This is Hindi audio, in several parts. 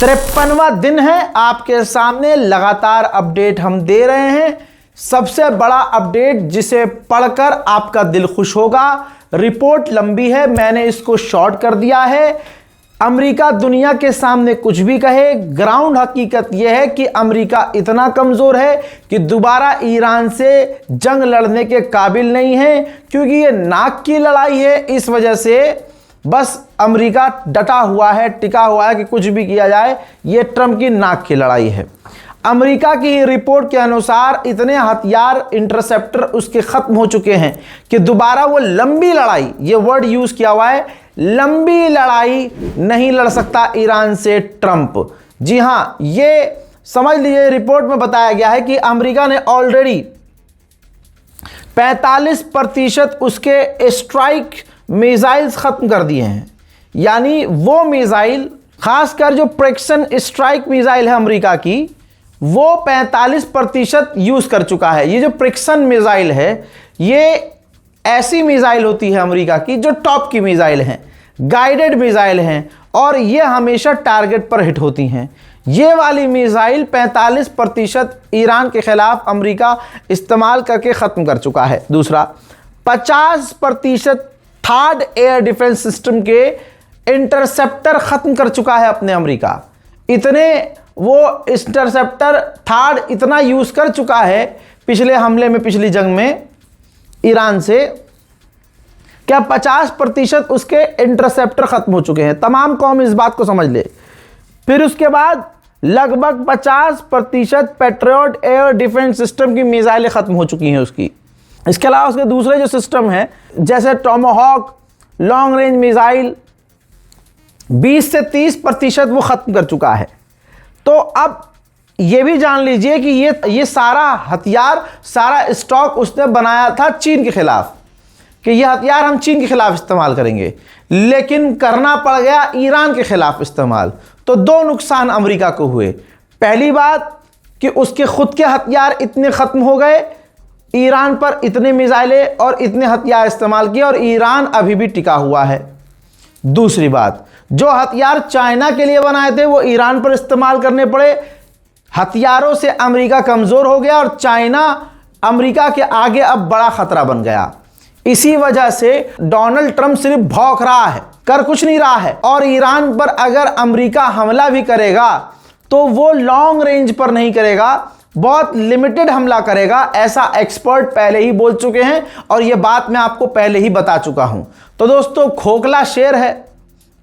53वां दिन है, आपके सामने लगातार अपडेट हम दे रहे हैं। सबसे बड़ा अपडेट जिसे पढ़कर आपका दिल खुश होगा। रिपोर्ट लंबी है, मैंने इसको शॉर्ट कर दिया है। अमेरिका दुनिया के सामने कुछ भी कहे, ग्राउंड हकीकत यह है कि अमेरिका इतना कमज़ोर है कि दोबारा ईरान से जंग लड़ने के काबिल नहीं है, क्योंकि ये नाक की लड़ाई है। इस वजह से बस अमेरिका डटा हुआ है, टिका हुआ है कि कुछ भी किया जाए, ये ट्रंप की नाक की लड़ाई है। अमेरिका की रिपोर्ट के अनुसार इतने हथियार इंटरसेप्टर उसके ख़त्म हो चुके हैं कि दोबारा वो लंबी लड़ाई, ये वर्ड यूज़ किया हुआ है, लंबी लड़ाई नहीं लड़ सकता ईरान से ट्रंप। जी हाँ, ये समझ लीजिए, रिपोर्ट में बताया गया है कि अमेरिका ने ऑलरेडी 45% उसके स्ट्राइक मिसाइल्स ख़त्म कर दिए हैं। यानी वो मिसाइल, खासकर जो प्रेक्सन स्ट्राइक मिसाइल है अमेरिका की, वो 45% यूज़ कर चुका है। ये जो प्रेक्सन मिसाइल है, ये ऐसी मिसाइल होती है अमेरिका की जो टॉप की मिसाइल हैं, गाइडेड मिसाइल हैं, और ये हमेशा टारगेट पर हिट होती हैं। ये वाली मिसाइल 45% ईरान के खिलाफ अमेरिका इस्तेमाल करके ख़त्म कर चुका है। दूसरा, 50% थर्ड एयर डिफेंस सिस्टम के इंटरसेप्टर ख़त्म कर चुका है अपने अमेरिका। इतने वो इंटरसेप्टर थर्ड इतना यूज़ कर चुका है पिछले हमले में, पिछली जंग में ईरान से, क्या 50% उसके इंटरसेप्टर ख़त्म हो चुके हैं। तमाम कौम इस बात को समझ ले। फिर उसके बाद लगभग 50% पैट्रियट एयर डिफेंस सिस्टम की मिसाइलें ख़त्म हो चुकी हैं उसकी। इसके अलावा उसके दूसरे जो सिस्टम हैं, जैसे टोमाहॉक लॉन्ग रेंज मिसाइल, 20 से 30% वो ख़त्म कर चुका है। तो अब ये भी जान लीजिए कि ये सारा हथियार, सारा स्टॉक उसने बनाया था चीन के खिलाफ, कि ये हथियार हम चीन के खिलाफ इस्तेमाल करेंगे, लेकिन करना पड़ गया ईरान के खिलाफ इस्तेमाल। तो दो नुकसान अमेरिका को हुए। पहली बात कि उसके खुद के हथियार इतने ख़त्म हो गए, ईरान पर इतने मिसाइलें और इतने हथियार इस्तेमाल किए, और ईरान अभी भी टिका हुआ है। दूसरी बात, जो हथियार चाइना के लिए बनाए थे वो ईरान पर इस्तेमाल करने पड़े। हथियारों से अमेरिका कमज़ोर हो गया, और चाइना अमेरिका के आगे अब बड़ा ख़तरा बन गया। इसी वजह से डोनाल्ड ट्रंप सिर्फ भौंक रहा है, कर कुछ नहीं रहा है। और ईरान पर अगर अमेरिका हमला भी करेगा तो वो लॉन्ग रेंज पर नहीं करेगा, बहुत लिमिटेड हमला करेगा, ऐसा एक्सपर्ट पहले ही बोल चुके हैं, और ये बात मैं आपको पहले ही बता चुका हूं। तो दोस्तों, खोखला शेर है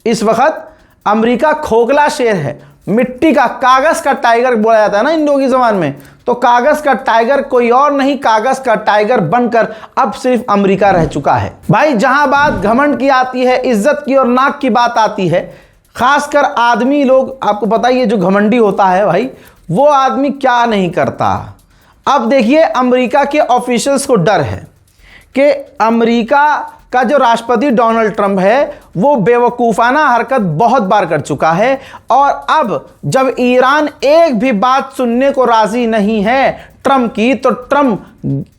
इस वक्त अमेरिका, खोखला शेर है, मिट्टी का, कागज का टाइगर बोला जाता है ना इन लोगों की ज़बान में। तो कागज का टाइगर कोई और नहीं, कागज का टाइगर बनकर अब सिर्फ अमेरिका रह चुका है। भाई, जहां बात घमंड की आती है, इज्जत की और नाक की बात आती है, खासकर आदमी लोग, आपको पता ही है जो घमंडी होता है भाई, वो आदमी क्या नहीं करता। अब देखिए, अमेरिका के ऑफिशियल्स को डर है कि अमेरिका का जो राष्ट्रपति डोनाल्ड ट्रंप है वो बेवकूफ़ाना हरकत बहुत बार कर चुका है, और अब जब ईरान एक भी बात सुनने को राज़ी नहीं है ट्रंप की, तो ट्रंप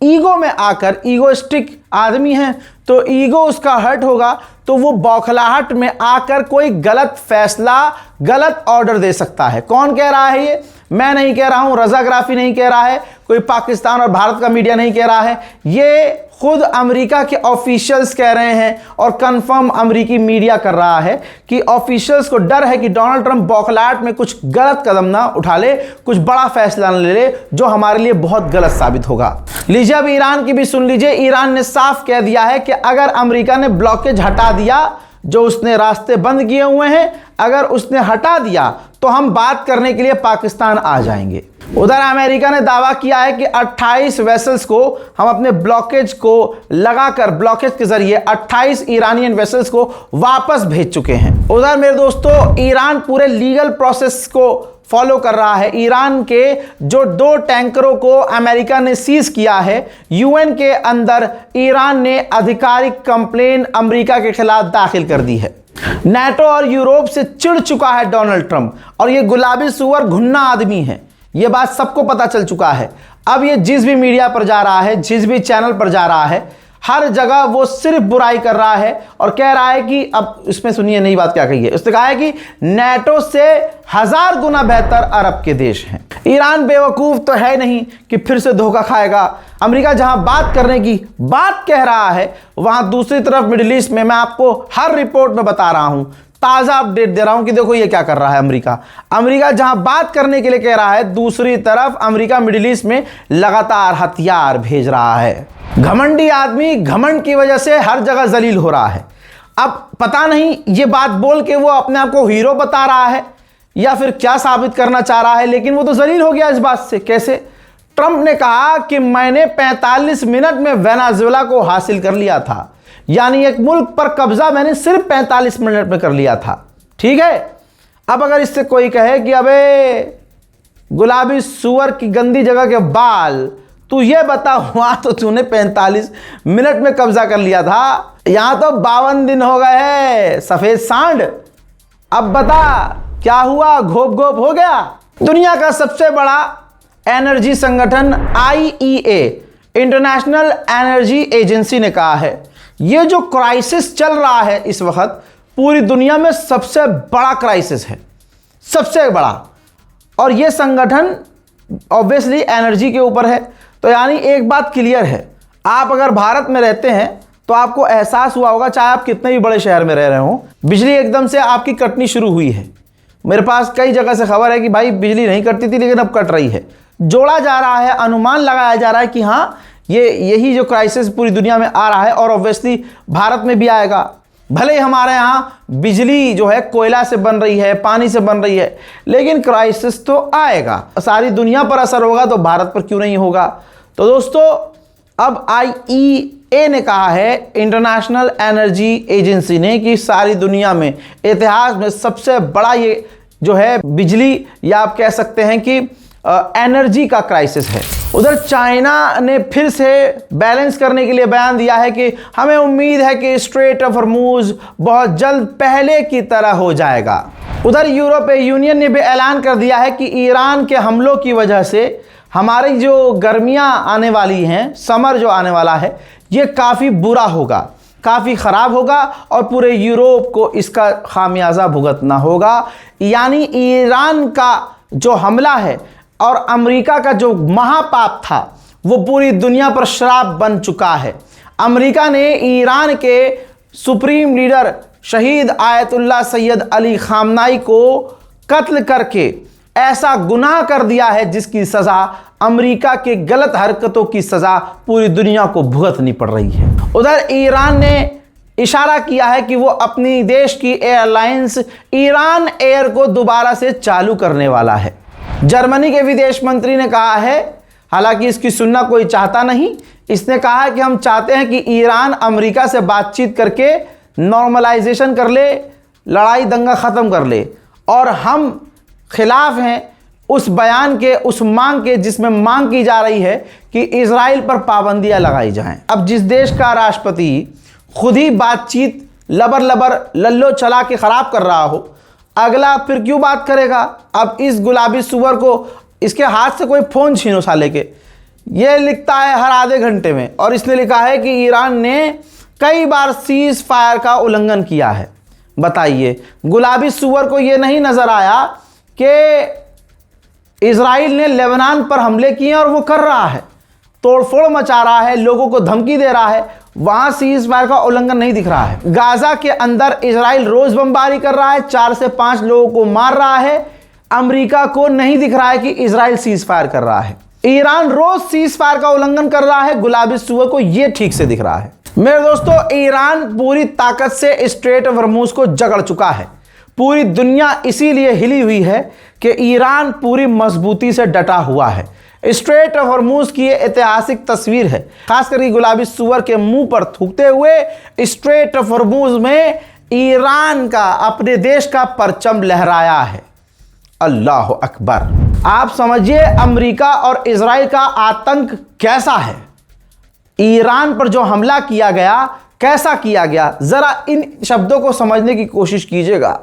ईगो में आकर, ईगोइस्टिक आदमी है तो ईगो उसका हर्ट होगा, तो वो बौखलाहट में आकर कोई गलत फैसला, गलत ऑर्डर दे सकता है। कौन कह रहा है ये? मैं नहीं कह रहा हूं, रज़ाग्राफी नहीं कह रहा है, कोई पाकिस्तान और भारत का मीडिया नहीं कह रहा है, ये खुद अमेरिका के ऑफिशियल्स कह रहे हैं, और कंफर्म अमेरिकी मीडिया कर रहा है कि ऑफिशियल्स को डर है कि डोनाल्ड ट्रंप बौखलाहट में कुछ गलत कदम ना उठा ले, कुछ बड़ा फैसला न ले ले जो हमारे लिए बहुत गलत साबित होगा। लीजिए, अब ईरान की भी सुन लीजिए। ईरान ने साफ कह दिया है कि अगर अमेरिका ने ब्लॉकेज हटा दिया, जो उसने रास्ते बंद किए हुए हैं, अगर उसने हटा दिया तो हम बात करने के लिए पाकिस्तान आ जाएंगे। उधर अमेरिका ने दावा किया है कि 28 वेसल्स को हम अपने ब्लॉकेज को लगाकर, ब्लॉकेज के जरिए 28 ईरानियन वेसल्स को वापस भेज चुके हैं। उधर मेरे दोस्तों, ईरान पूरे लीगल प्रोसेस को फॉलो कर रहा है। ईरान के जो 2 टैंकरों को अमेरिका ने सीज किया है, यूएन के अंदर ईरान ने आधिकारिक कंप्लेन अमेरिका के खिलाफ दाखिल कर दी है। नाटो और यूरोप से चिढ़ चुका है डोनाल्ड ट्रंप, और ये गुलाबी सुअर घुन्ना आदमी है, ये बात सबको पता चल चुका है। अब ये जिस भी मीडिया पर जा रहा है, जिस भी चैनल पर जा रहा है, हर जगह वो सिर्फ बुराई कर रहा है और कह रहा है कि अब इसमें सुनिए नई बात क्या कही है। उसने कहा है कि नेटो से 1000 गुना बेहतर अरब के देश हैं। ईरान बेवकूफ़ तो है नहीं कि फिर से धोखा खाएगा। अमेरिका जहां बात करने की बात कह रहा है, वहां दूसरी तरफ मिडिल ईस्ट में मैं आपको हर रिपोर्ट में बता रहा हूं, ताज़ा अपडेट दे रहा हूं कि देखो ये क्या कर रहा है अमेरिका। अमेरिका जहां बात करने के लिए कह रहा है, दूसरी तरफ अमेरिका मिडिल ईस्ट में लगातार हथियार भेज रहा है। घमंडी आदमी घमंड की वजह से हर जगह जलील हो रहा है। अब पता नहीं ये बात बोल के वो अपने आप को हीरो बता रहा है या फिर क्या साबित करना चाह रहा है, लेकिन वो तो जलील हो गया इस बात से। कैसे? ट्रंप ने कहा कि मैंने 45 मिनट में वेनेजुएला को हासिल कर लिया था, यानी एक मुल्क पर कब्जा मैंने सिर्फ 45 मिनट में कर लिया था। ठीक है, अब अगर इससे कोई कहे कि अबे गुलाबी सुअर की गंदी जगह के बाल, तू ये बता हुआ तो तूने 45 मिनट में कब्जा कर लिया था, यहां तो 52 दिन हो गए हैं सफेद सांड। अब बता क्या हुआ? घोप घोप हो गया। दुनिया का सबसे बड़ा एनर्जी संगठन IEA, इंटरनेशनल एनर्जी एजेंसी ने कहा है ये जो क्राइसिस चल रहा है इस वक्त पूरी दुनिया में सबसे बड़ा क्राइसिस है, सबसे बड़ा। और ये संगठन ऑब्वियसली एनर्जी के ऊपर है। तो यानी एक बात क्लियर है, आप अगर भारत में रहते हैं तो आपको एहसास हुआ होगा, चाहे आप कितने भी बड़े शहर में रह रहे हो, बिजली एकदम से आपकी कटनी शुरू हुई है। मेरे पास कई जगह से खबर है कि भाई बिजली नहीं कटती थी लेकिन अब कट रही है। जोड़ा जा रहा है, अनुमान लगाया जा रहा है कि हाँ यही जो क्राइसिस पूरी दुनिया में आ रहा है और ऑब्वियसली भारत में भी आएगा। भले ही हमारे यहाँ बिजली जो है कोयला से बन रही है, पानी से बन रही है, लेकिन क्राइसिस तो आएगा। सारी दुनिया पर असर होगा तो भारत पर क्यों नहीं होगा। तो दोस्तों अब IEA ने कहा है, इंटरनेशनल एनर्जी एजेंसी ने, कि सारी दुनिया में इतिहास में सबसे बड़ा ये जो है बिजली या आप कह सकते हैं कि एनर्जी का क्राइसिस है। उधर चाइना ने फिर से बैलेंस करने के लिए बयान दिया है कि हमें उम्मीद है कि स्ट्रेट ऑफ हॉर्मूज बहुत जल्द पहले की तरह हो जाएगा। उधर यूरोपीय यूनियन ने भी ऐलान कर दिया है कि ईरान के हमलों की वजह से हमारी जो गर्मियां आने वाली हैं, समर जो आने वाला है, ये काफ़ी बुरा होगा, काफ़ी ख़राब होगा और पूरे यूरोप को इसका खामियाजा भुगतना होगा। यानी ईरान का जो हमला है और अमेरिका का जो महापाप था वो पूरी दुनिया पर श्राप बन चुका है। अमेरिका ने ईरान के सुप्रीम लीडर शहीद आयतुल्लाह सैयद अली खामनाई को कत्ल करके ऐसा गुनाह कर दिया है जिसकी सज़ा, अमेरिका के गलत हरकतों की सज़ा पूरी दुनिया को भुगतनी पड़ रही है। उधर ईरान ने इशारा किया है कि वो अपनी देश की एयरलाइंस ईरान एयर को दोबारा से चालू करने वाला है। जर्मनी के विदेश मंत्री ने कहा है, हालांकि इसकी सुनना कोई चाहता नहीं, इसने कहा है कि हम चाहते हैं कि ईरान अमेरिका से बातचीत करके नॉर्मलाइजेशन कर ले, लड़ाई दंगा ख़त्म कर ले, और हम खिलाफ हैं उस बयान के, उस मांग के जिसमें मांग की जा रही है कि इजराइल पर पाबंदियां लगाई जाएं। अब जिस देश का राष्ट्रपति खुद ही बातचीत लबर लबर लल्लो चला के ख़राब कर रहा हो, अगला फिर क्यों बात करेगा। अब इस गुलाबी सुअर को, इसके हाथ से कोई फ़ोन छीनो साले के, ये लिखता है हर आधे घंटे में, और इसने लिखा है कि ईरान ने कई बार सीज फायर का उल्लंघन किया है। बताइए, गुलाबी सुअर को ये नहीं नज़र आया कि इजराइल ने लेबनान पर हमले किए और वो कर रहा है, तोड़फोड़ मचा रहा है, लोगों को धमकी दे रहा है, वहां सीज फायर का उल्लंघन नहीं दिख रहा है। गाजा के अंदर इजराइल रोज बमबारी कर रहा है, 4 से 5 लोगों को मार रहा है, अमेरिका को नहीं दिख रहा है कि इजराइल सीज फायर कर रहा है। ईरान रोज सीज फायर का उल्लंघन कर रहा है, गुलाबी सुअर को यह ठीक से दिख रहा है। मेरे दोस्तों, ईरान पूरी ताकत से स्ट्रेट ऑफ हॉर्मूज को जकड़ चुका है। पूरी दुनिया इसीलिए हिली हुई है कि ईरान पूरी मजबूती से डटा हुआ है। स्ट्रेट ऑफ हॉर्मूज की ये ऐतिहासिक तस्वीर है, खास करके गुलाबी सुअर के मुंह पर थूकते हुए स्ट्रेट ऑफ हॉर्मूज में ईरान का, अपने देश का परचम लहराया है। अल्लाह अकबर। आप समझिए अमेरिका और इजराइल का आतंक कैसा है। ईरान पर जो हमला किया गया, कैसा किया गया, जरा इन शब्दों को समझने की कोशिश कीजिएगा।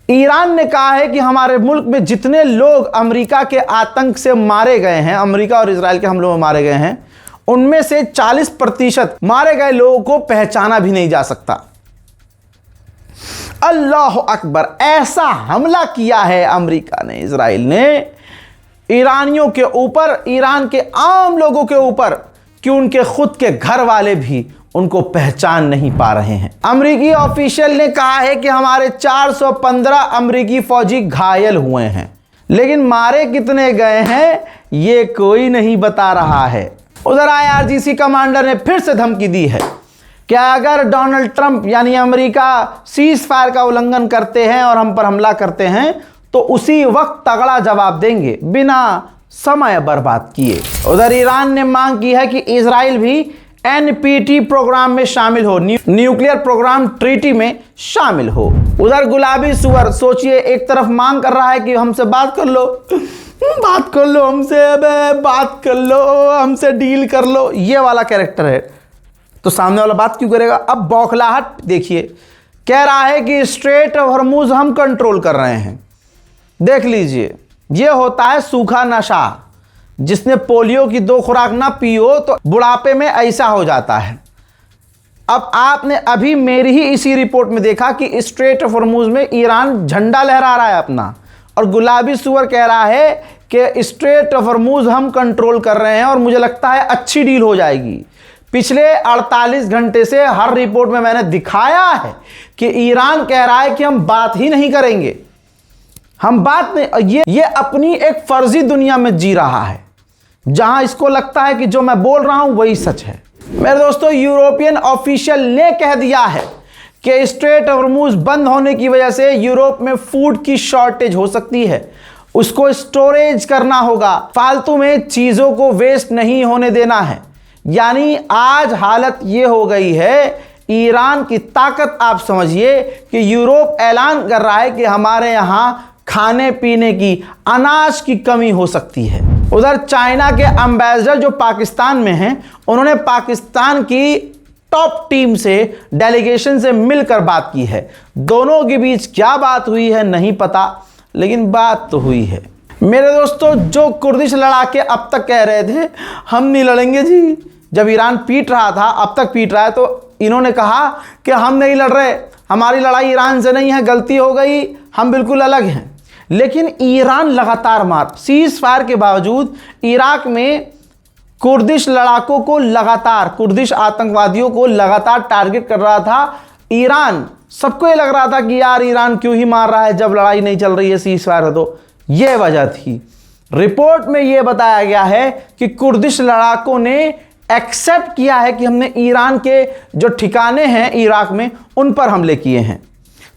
ईरान ने कहा है कि हमारे मुल्क में जितने लोग अमेरिका के आतंक से मारे गए हैं, अमेरिका और इजराइल के हमलों में मारे गए हैं, उनमें से 40% मारे गए लोगों को पहचाना भी नहीं जा सकता। अल्लाह अकबर, ऐसा हमला किया है अमेरिका ने, इजराइल ने ईरानियों के ऊपर, ईरान के आम लोगों के ऊपर, कि उनके खुद के घर वाले भी उनको पहचान नहीं पा रहे हैं। अमेरिकी ऑफिशियल ने कहा है कि हमारे 415 अमेरिकी फौजी घायल हुए हैं, लेकिन मारे कितने गए हैं ये कोई नहीं बता रहा है। उधर IRGC कमांडर ने फिर से धमकी दी है कि अगर डोनाल्ड ट्रंप यानी अमेरिका सीज फायर का उल्लंघन करते हैं और हम पर हमला करते हैं तो उसी वक्त तगड़ा जवाब देंगे बिना समय बर्बाद किए। उधर ईरान ने मांग की है कि इजराइल भी NPT प्रोग्राम में शामिल हो, न्यूक्लियर प्रोग्राम ट्रीटी में शामिल हो। उधर गुलाबी सुअर, सोचिए, एक तरफ मांग कर रहा है कि हमसे बात कर लो, बात कर लो हमसे, बात कर लो हमसे, डील कर लो, ये वाला कैरेक्टर है, तो सामने वाला बात क्यों करेगा। अब बौखलाहट देखिए, कह रहा है कि स्ट्रेट ऑफ हॉर्मुज हम कंट्रोल कर रहे हैं। देख लीजिए, ये होता है सूखा नशा। जिसने पोलियो की 2 खुराक ना पी हो तो बुढ़ापे में ऐसा हो जाता है। अब आपने अभी मेरी ही इसी रिपोर्ट में देखा कि स्ट्रेट ऑफ हॉर्मुज में ईरान झंडा लहरा रहा है अपना, और गुलाबी सुअर कह रहा है कि स्ट्रेट ऑफ हॉर्मुज हम कंट्रोल कर रहे हैं और मुझे लगता है अच्छी डील हो जाएगी। पिछले 48 घंटे से हर रिपोर्ट में मैंने दिखाया है कि ईरान कह रहा है कि हम बात ही नहीं करेंगे, हम बात नहीं, ये अपनी एक फर्जी दुनिया में जी रहा है जहां इसको लगता है कि जो मैं बोल रहा हूं वही सच है। मेरे दोस्तों, यूरोपियन ऑफिशियल ने कह दिया है कि स्ट्रेट ऑफ हॉर्मुज बंद होने की वजह से यूरोप में फूड की शॉर्टेज हो सकती है, उसको स्टोरेज करना होगा, फालतू में चीजों को वेस्ट नहीं होने देना है। यानी आज हालत ये हो गई है, ईरान की ताकत आप समझिए कि यूरोप ऐलान कर रहा है कि हमारे यहां खाने पीने की, अनाज की कमी हो सकती है। उधर चाइना के एम्बेसडर जो पाकिस्तान में हैं, उन्होंने पाकिस्तान की टॉप टीम से, डेलीगेशन से मिलकर बात की है। दोनों के बीच क्या बात हुई है नहीं पता, लेकिन बात तो हुई है। मेरे दोस्तों, जो कुर्दिश लड़ाके अब तक कह रहे थे हम नहीं लड़ेंगे जी, जब ईरान पीट रहा था, अब तक पीट रहा है, तो इन्होंने कहा कि हम नहीं लड़ रहे, हमारी लड़ाई ईरान से नहीं है, गलती हो गई, हम बिल्कुल अलग हैं। लेकिन ईरान लगातार सीज फायर के बावजूद इराक में कुर्दिश लड़ाकों को लगातार, कुर्दिश आतंकवादियों को लगातार टारगेट कर रहा था ईरान। सबको ये लग रहा था कि यार ईरान क्यों ही मार रहा है जब लड़ाई नहीं चल रही है, सीज फायर है। तो यह वजह थी। रिपोर्ट में यह बताया गया है कि कुर्दिश लड़ाकों ने एक्सेप्ट किया है कि हमने ईरान के जो ठिकाने हैं इराक में उन पर हमले किए हैं।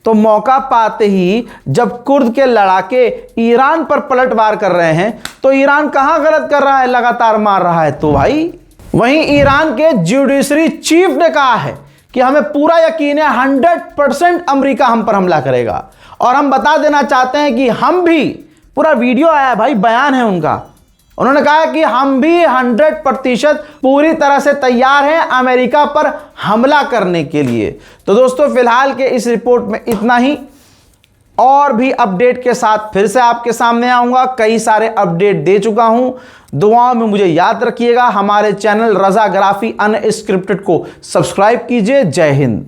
तो मौका पाते ही जब कुर्द के लड़ाके ईरान पर पलटवार कर रहे हैं तो ईरान कहां गलत कर रहा है, लगातार मार रहा है। तो भाई वहीं ईरान के जुडिशरी चीफ ने कहा है कि हमें पूरा यकीन है 100% अमेरिका हम पर हमला करेगा। और हम बता देना चाहते हैं कि हम भी, पूरा वीडियो आया है भाई, बयान है उनका, उन्होंने कहा कि हम भी 100% पूरी तरह से तैयार हैं अमेरिका पर हमला करने के लिए। तो दोस्तों, फिलहाल के इस रिपोर्ट में इतना ही, और भी अपडेट के साथ फिर से आपके सामने आऊंगा। कई सारे अपडेट दे चुका हूं, दुआओं में मुझे याद रखिएगा। हमारे चैनल रजा ग्राफी अनस्क्रिप्टेड को सब्सक्राइब कीजिए। जय हिंद।